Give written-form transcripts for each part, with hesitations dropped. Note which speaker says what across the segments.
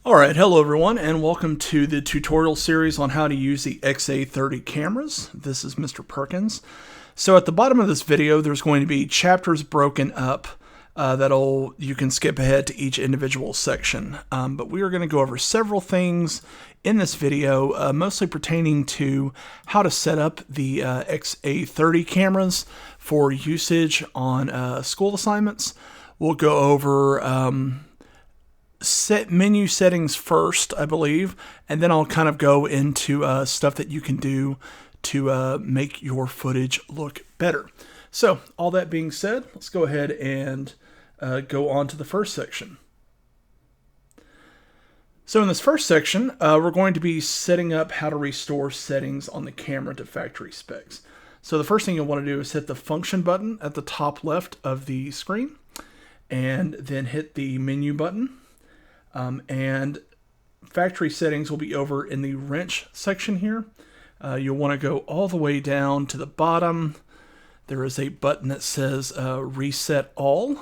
Speaker 1: Alright, hello everyone, and welcome to the tutorial series on how to use the XA30 cameras. This is Mr. Perkins. So at the bottom of this video, there's going to be chapters broken up you can skip ahead to each individual section. But we are going to go over several things in this video, mostly pertaining to how to set up the XA30 cameras for usage on school assignments. We'll go over set menu settings first, I believe, and then I'll kind of go into stuff that you can do to make your footage look better. So all that being said, let's go ahead and go on to the first section. So in this first section, we're going to be setting up how to restore settings on the camera to factory specs. So the first thing you'll want to do is hit the function button at the top left of the screen, and then hit the menu button. And factory settings will be over in the wrench section here. You'll want to go all the way down to the bottom. There is a button that says reset all.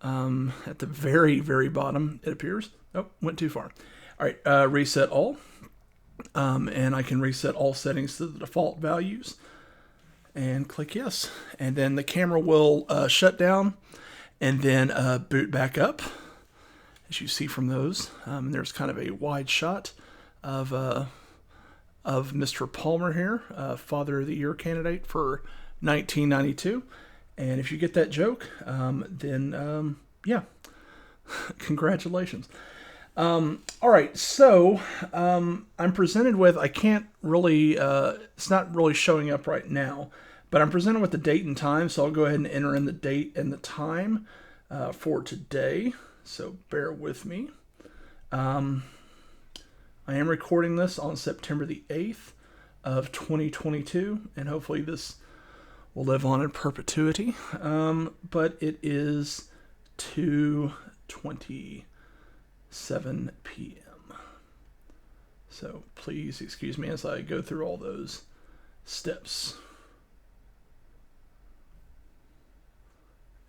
Speaker 1: At the very, very bottom, it appears. Oh, went too far. All right, reset all. And I can reset all settings to the default values. And click yes. And then the camera will shut down and then boot back up. As you see from those, there's kind of a wide shot of Mr. Palmer here, Father of the Year candidate for 1992. And if you get that joke, then yeah, congratulations. All right, so I'm presented with, I can't really, it's not really showing up right now, but I'm presented with the date and time, so I'll go ahead and enter in the date and the time for today. So bear with me. I am recording this on September the 8th of 2022, and hopefully this will live on in perpetuity. But it is 2:27 p.m. So please excuse me as I go through all those steps.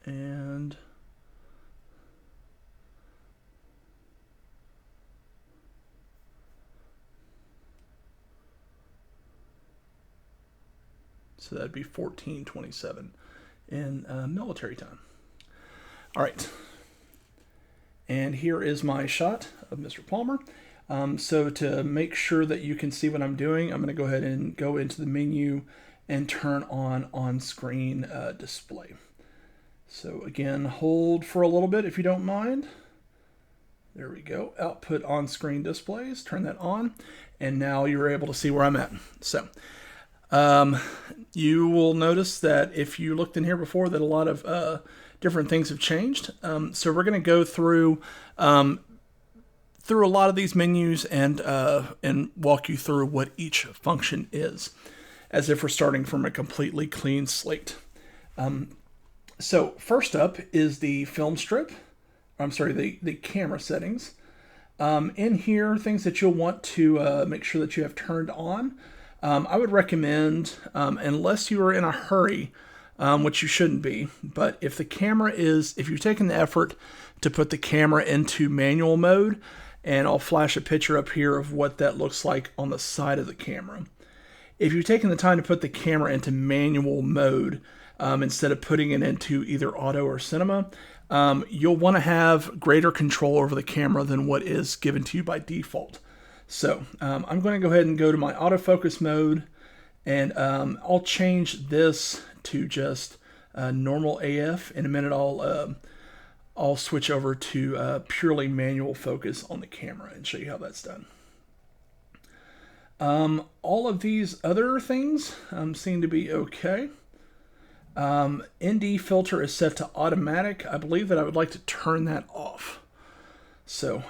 Speaker 1: And so that'd be 14:27 in military time. All right. And here is my shot of Mr. Palmer. So to make sure that you can see what I'm doing, I'm going to go ahead and go into the menu and turn on-screen display. So again, hold for a little bit if you don't mind. There we go. Output on-screen displays. Turn that on. And now you're able to see where I'm at. So you will notice that if you looked in here before that a lot of different things have changed. So we're going to go through a lot of these menus and walk you through what each function is, as if we're starting from a completely clean slate. So first up is the film strip. I'm sorry, the camera settings. In here, things that you'll want to make sure that you have turned on. I would recommend, unless you are in a hurry, which you shouldn't be, but if you've taken the effort to put the camera into manual mode, and I'll flash a picture up here of what that looks like on the side of the camera. If you've taken the time to put the camera into manual mode, instead of putting it into either auto or cinema, you'll want to have greater control over the camera than what is given to you by default. So I'm going to go ahead and go to my autofocus mode, and I'll change this to just normal AF. In a minute, I'll switch over to purely manual focus on the camera and show you how that's done. All of these other things seem to be okay. ND filter is set to automatic. I believe that I would like to turn that off. So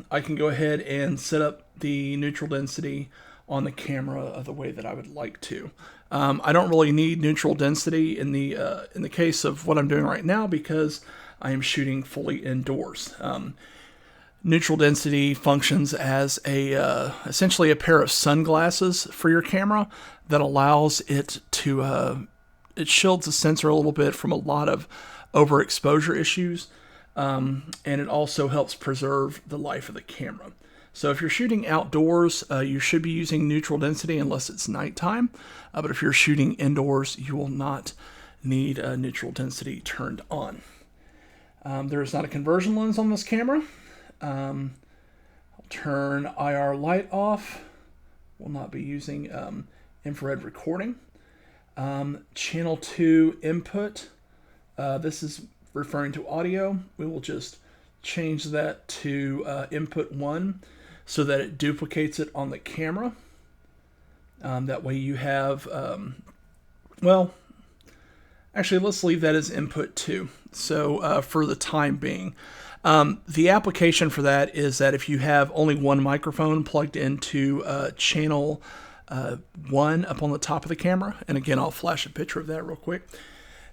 Speaker 1: I can go ahead and set up the neutral density on the camera the way that I would like to. I don't really need neutral density in the case of what I'm doing right now because I am shooting fully indoors. Neutral density functions as essentially a pair of sunglasses for your camera that allows it to it shields the sensor a little bit from a lot of overexposure issues. and it also helps preserve the life of the camera. So if you're shooting outdoors, you should be using neutral density unless it's nighttime. But if you're shooting indoors, you will not need neutral density turned on. There is not a conversion lens on this camera. I'll turn IR light off. Will not be using infrared recording. Channel 2 input. This is referring to audio. We will just change that to input 1 so that it duplicates it on the camera. That way you have, well, actually let's leave that as input 2. So for the time being. The application for that is that if you have only one microphone plugged into channel 1 up on the top of the camera, and again I'll flash a picture of that real quick,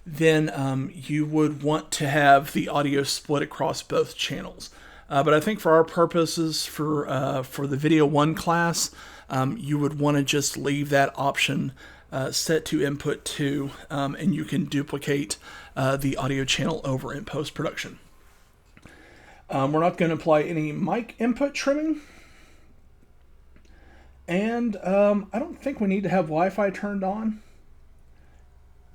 Speaker 1: then you would want to have the audio split across both channels. But I think for our purposes, for the Video 1 class, you would want to just leave that option set to input 2, and you can duplicate the audio channel over in post-production. We're not going to apply any mic input trimming. And I don't think we need to have Wi-Fi turned on.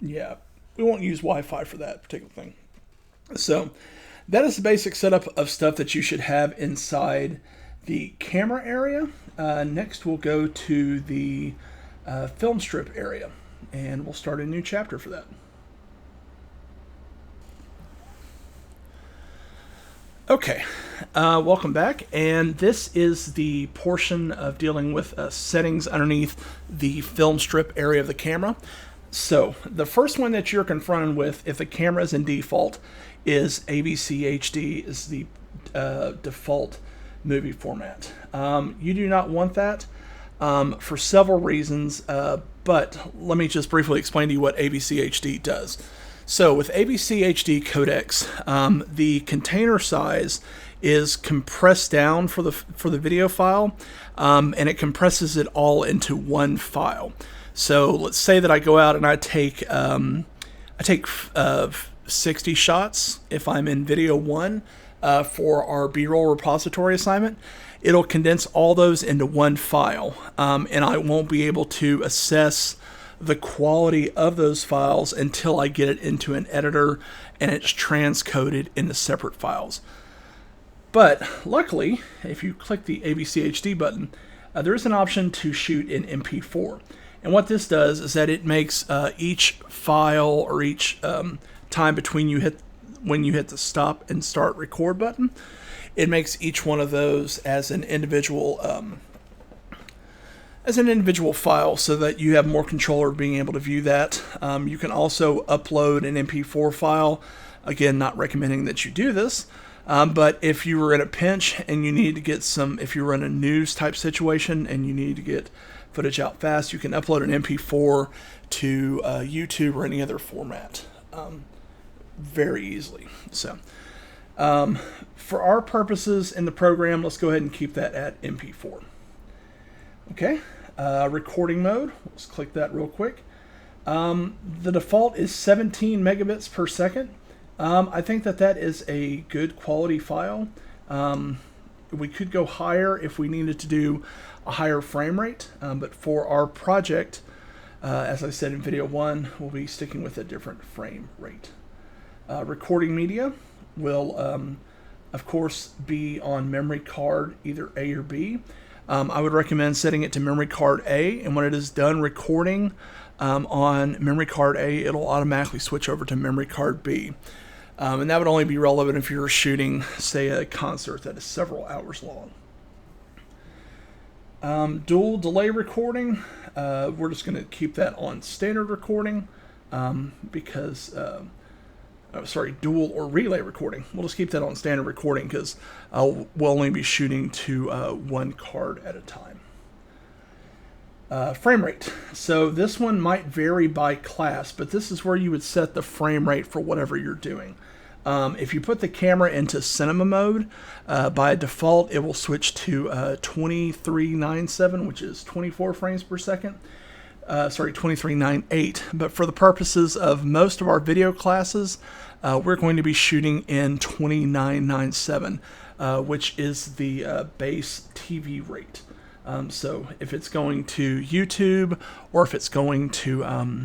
Speaker 1: Yeah, we won't use Wi-Fi for that particular thing. So that is the basic setup of stuff that you should have inside the camera area. Next we'll go to the film strip area, and we'll start a new chapter for that. Okay, welcome back, and this is the portion of dealing with settings underneath the film strip area of the camera. So the first one that you're confronted with, if the camera is in default, is AVC HD is the default movie format. You do not want that for several reasons, but let me just briefly explain to you what AVC HD does. So with AVC HD codecs, the container size is compressed down for the video file, and it compresses it all into one file. So let's say that I go out and I take 60 shots if I'm in Video 1 for our B-roll repository assignment. It'll condense all those into one file, and I won't be able to assess the quality of those files until I get it into an editor and it's transcoded into separate files. But luckily, if you click the AVC HD button, there is an option to shoot in MP4. And what this does is that it makes each file or each time between when you hit the stop and start record button, it makes each one of those as an individual file so that you have more control over being able to view that. You can also upload an MP4 file. Again, not recommending that you do this, but if you were in a pinch and you need to get if you were in a news type situation and you need to get footage out fast, you can upload an MP4 to YouTube or any other format very easily. So for our purposes in the program, let's go ahead and keep that at MP4. Okay, recording mode, let's click that real quick. The default is 17 megabits per second. I think that is a good quality file. We could go higher if we needed to do a higher frame rate, but for our project, as I said in Video 1, we'll be sticking with a different frame rate. Recording media will, of course, be on memory card either A or B. I would recommend setting it to memory card A, and when it is done recording on memory card A, it'll automatically switch over to memory card B. And that would only be relevant if you're shooting, say, a concert that is several hours long. Dual delay recording, we're just going to keep that on standard recording because... dual or relay recording. We'll just keep that on standard recording because we'll only be shooting to one card at a time. Frame rate. So this one might vary by class, but this is where you would set the frame rate for whatever you're doing. If you put the camera into cinema mode, by default it will switch to 2397, which is 24 frames per second. 2398. But for the purposes of most of our video classes, we're going to be shooting in 2997, which is the base TV rate. So if it's going to YouTube, or if it's going to a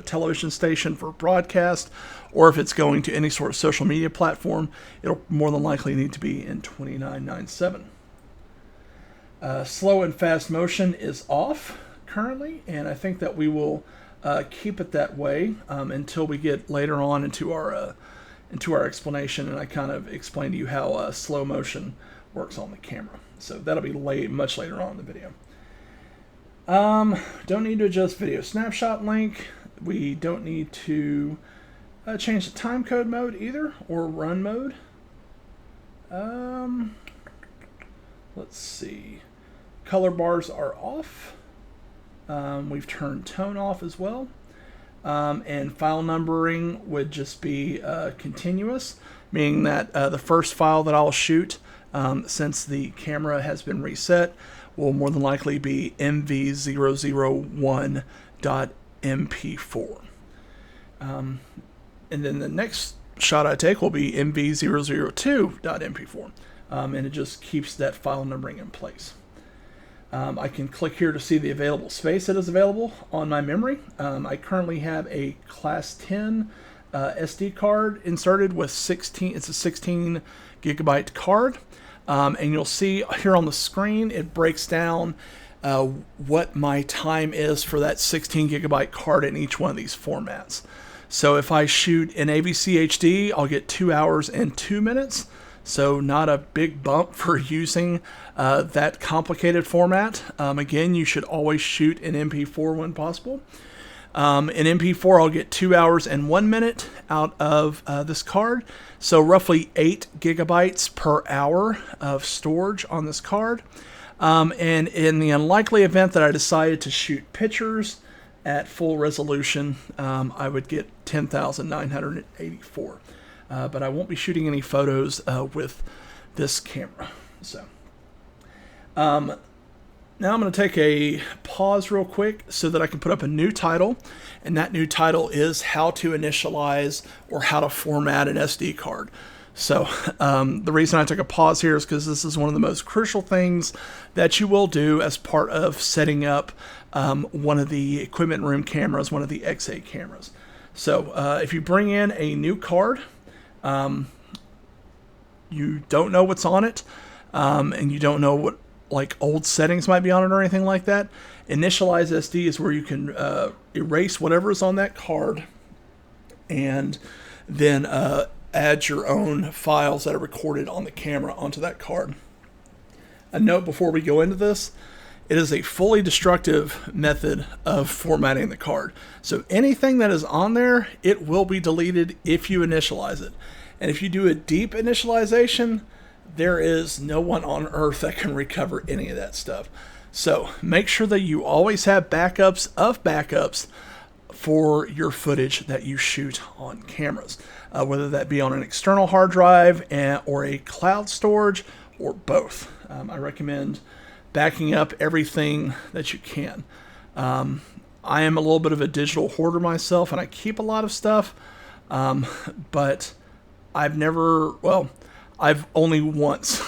Speaker 1: television station for broadcast, or if it's going to any sort of social media platform, it'll more than likely need to be in 2997. Slow and fast motion is off currently, and I think that we will keep it that way until we get later on into our explanation, and I kind of explain to you how slow motion works on the camera. So that'll be much later on in the video. Don't need to adjust video snapshot length. We don't need to change the time code mode either, or run mode. Let's see. Color bars are off. We've turned tone off as well. And file numbering would just be continuous, meaning that the first file that I'll shoot, since the camera has been reset, will more than likely be mv001.mp4. And then the next shot I take will be mv002.mp4. And it just keeps that file numbering in place. I can click here to see the available space that is available on my memory. I currently have a Class 10 SD card inserted with 16. It's a 16 gigabyte card. And you'll see here on the screen, it breaks down what my time is for that 16 gigabyte card in each one of these formats. So if I shoot in AVC HD, I'll get 2 hours and 2 minutes. So not a big bump for using that complicated format. Again, you should always shoot in MP4 when possible. In MP4, I'll get 2 hours and 1 minute out of this card. So roughly 8 gigabytes per hour of storage on this card. And in the unlikely event that I decided to shoot pictures at full resolution, I would get 10,984. But I won't be shooting any photos with this camera. So now I'm going to take a pause real quick so that I can put up a new title, and that new title is how to initialize or how to format an SD card. So the reason I took a pause here is because this is one of the most crucial things that you will do as part of setting up one of the equipment room cameras, one of the XA cameras. So if you bring in a new card, you don't know what's on it, and you don't know what old settings might be on it or anything like that, Initialize SD is where you can erase whatever is on that card and then add your own files that are recorded on the camera onto that card. A note before we go into this: it is a fully destructive method of formatting the card. So anything that is on there, it will be deleted if you initialize it. And if you do a deep initialization, there is no one on earth that can recover any of that stuff. So make sure that you always have backups of backups for your footage that you shoot on cameras, whether that be on an external hard drive or a cloud storage or both. I recommend backing up everything that you can. I am a little bit of a digital hoarder myself, and I keep a lot of stuff, but I've only once,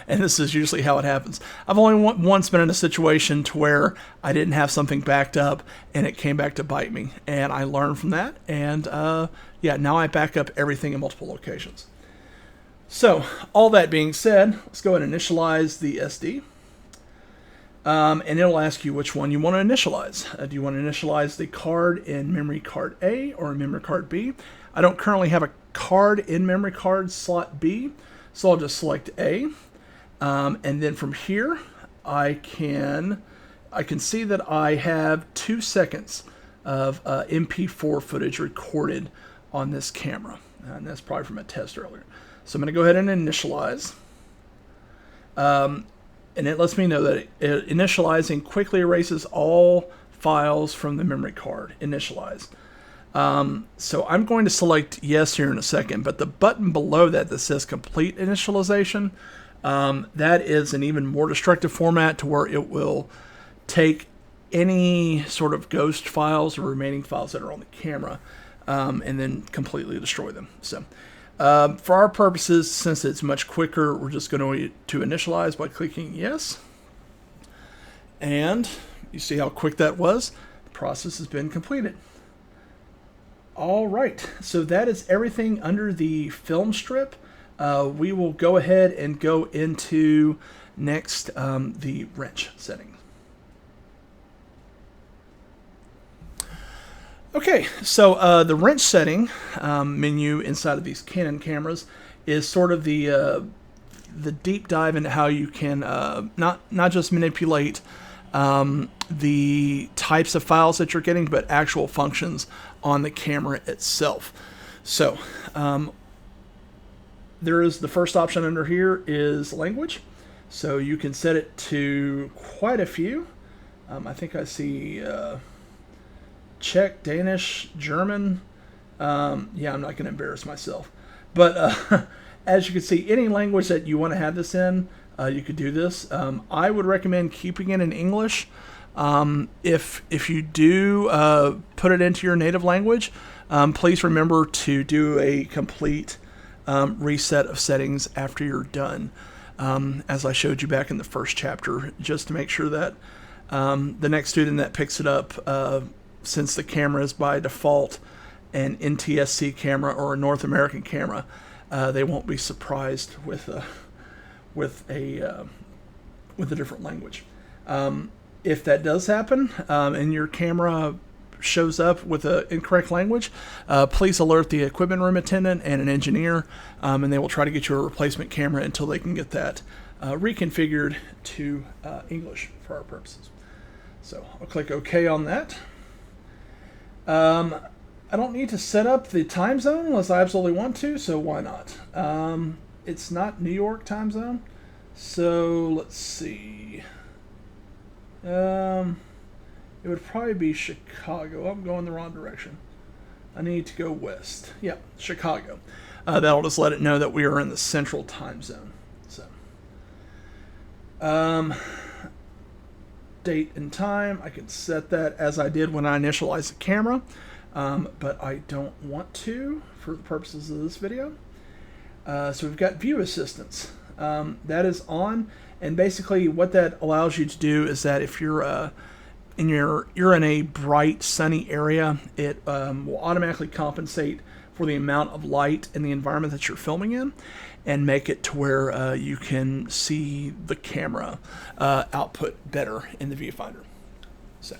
Speaker 1: and this is usually how it happens, I've only once been in a situation to where I didn't have something backed up and it came back to bite me, and I learned from that, and now I back up everything in multiple locations. So all that being said, let's go ahead and initialize the SD. And it'll ask you which one you want to initialize. Do you want to initialize the card in memory card A or memory card B? I don't currently have a card in memory card slot B, so I'll just select A. And then from here, I can see that I have 2 seconds of MP4 footage recorded on this camera. And that's probably from a test earlier. So I'm going to go ahead and initialize. And it lets me know that initializing quickly erases all files from the memory card. Initialize. So I'm going to select yes here in a second, but the button below that says complete initialization, that is an even more destructive format to where it will take any sort of ghost files or remaining files that are on the camera, and then completely destroy them. So for our purposes, since it's much quicker, we're just going to initialize by clicking yes. And you see how quick that was? The process has been completed. All right, so that is everything under the film strip. We will go ahead and go into next the wrench settings. Okay, so the wrench setting menu inside of these Canon cameras is sort of the deep dive into how you can not just manipulate the types of files that you're getting, but actual functions on the camera itself. So there is the first option under here is language. So you can set it to quite a few. I think I see Czech, Danish, German. Yeah, I'm not going to embarrass myself. But as you can see, any language that you want to have this in, you could do this. I would recommend keeping it in English. If you do put it into your native language, please remember to do a complete reset of settings after you're done. As I showed you back in the first chapter, just to make sure that the next student that picks it up, since the camera is by default an NTSC camera or a North American camera, they won't be surprised with a different language. If that does happen and your camera shows up with an incorrect language, please alert the equipment room attendant and an engineer, and they will try to get you a replacement camera until they can get that reconfigured to English for our purposes. So I'll click OK on that. I don't need to set up the time zone unless I absolutely want to, so why not? It's not New York time zone, so let's see. It would probably be Chicago. I'm going the wrong direction. I need to go west. Yep, Chicago. That'll just let it know that we are in the central time zone. So, date and time, I can set that as I did when I initialized the camera, but I don't want to for the purposes of this video. So we've got view assistance. That is on, and basically what that allows you to do is that if you're you're in a bright sunny area, it will automatically compensate for the amount of light in the environment that you're filming in, and make it to where you can see the camera output better in the viewfinder. So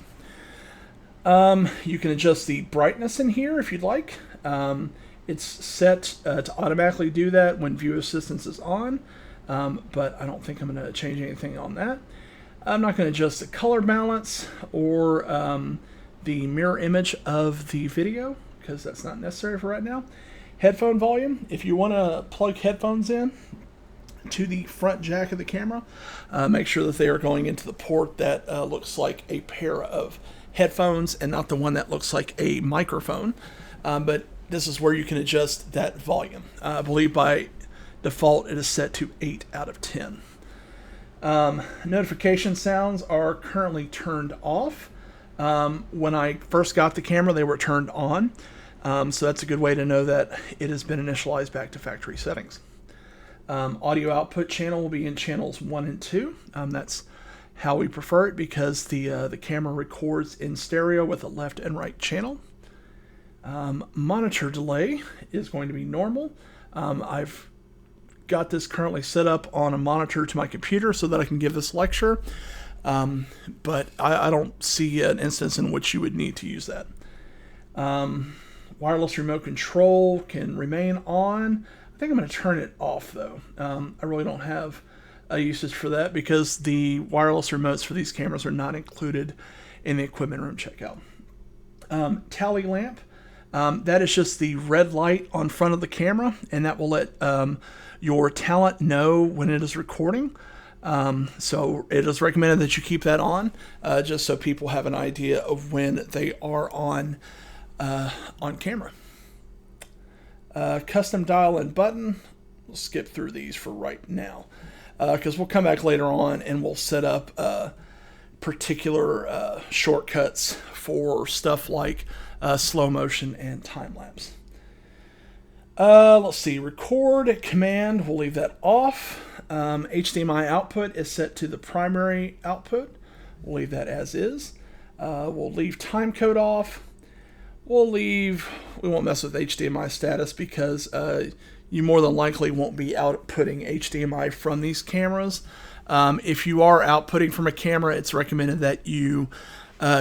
Speaker 1: you can adjust the brightness in here if you'd like. It's set to automatically do that when view assistance is on, but I don't think I'm going to change anything on that. I'm not going to adjust the color balance or the mirror image of the video, because that's not necessary for right now. Headphone volume, if you want to plug headphones in to the front jack of the camera, make sure that they are going into the port that looks like a pair of headphones and not the one that looks like a microphone. But this is where you can adjust that volume. I believe by default it is set to 8 out of 10. Notification sounds are currently turned off. When I first got the camera, they were turned on. So that's a good way to know that it has been initialized back to factory settings. Audio output channel will be in channels 1 and 2. That's how we prefer it, because the camera records in stereo with a left and right channel. Monitor delay is going to be normal. I've got this currently set up on a monitor to my computer so that I can give this lecture, but I don't see an instance in which you would need to use that. Wireless remote control can remain on. I think I'm going to turn it off though. I really don't have a usage for that because the wireless remotes for these cameras are not included in the equipment room checkout. Tally lamp, that is just the red light on front of the camera, and that will let your talent know when it is recording. So it is recommended that you keep that on, just so people have an idea of when they are on camera. Custom dial and button, we'll skip through these for right now, because we'll come back later on and we'll set up particular shortcuts for stuff like slow motion and time lapse. Let's see, record command, we'll leave that off. HDMI output is set to the primary output. We'll leave that as is. We'll leave timecode off. We won't mess with HDMI status because you more than likely won't be outputting HDMI from these cameras. If you are outputting from a camera, it's recommended that you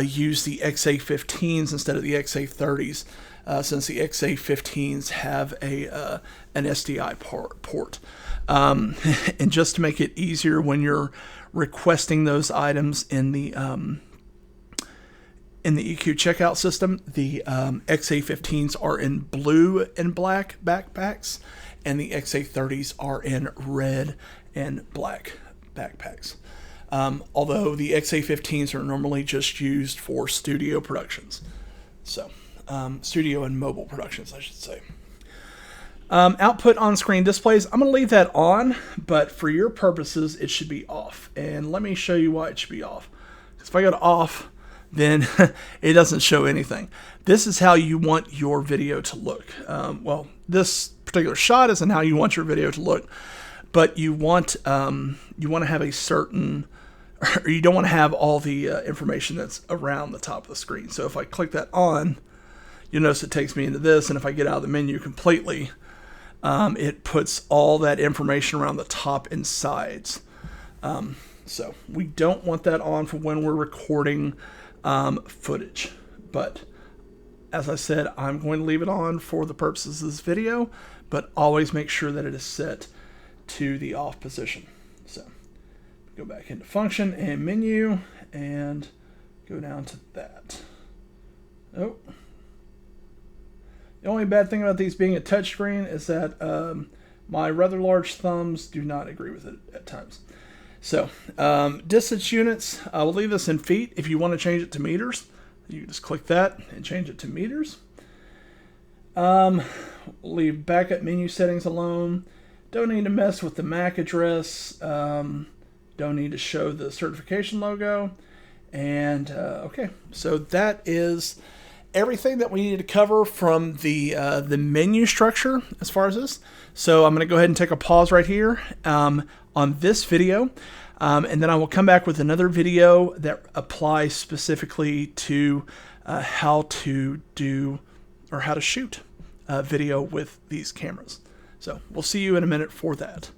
Speaker 1: use the XA15s instead of the XA30s, since the XA15s have an SDI port. And just to make it easier when you're requesting those items in the EQ checkout system, the XA15s are in blue and black backpacks, and the XA30s are in red and black backpacks. Although the XA15s are normally just used for studio productions. So, studio and mobile productions, I should say. Output on-screen displays, I'm going to leave that on, but for your purposes, it should be off. And let me show you why it should be off. Because if I go to off, then it doesn't show anything. This is how you want your video to look. Well, this particular shot isn't how you want your video to look, but you want to have a certain, or you don't want to have all the information that's around the top of the screen. So if I click that on, you'll notice it takes me into this, and if I get out of the menu completely, it puts all that information around the top and sides. So we don't want that on for when we're recording footage. But as I said, I'm going to leave it on for the purposes of this video, but always make sure that it is set to the off position. So go back into function and menu and go down to that. Oh. The only bad thing about these being a touchscreen is that my rather large thumbs do not agree with it at times. So, distance units, we'll leave this in feet. If you want to change it to meters, you can just click that and change it to meters. We'll leave backup menu settings alone. Don't need to mess with the MAC address. Don't need to show the certification logo. And, okay, so that is everything that we need to cover from the menu structure as far as this. So I'm going to go ahead and take a pause right here on this video, and then I will come back with another video that applies specifically to how to do or how to shoot video with these cameras. So we'll see you in a minute for that.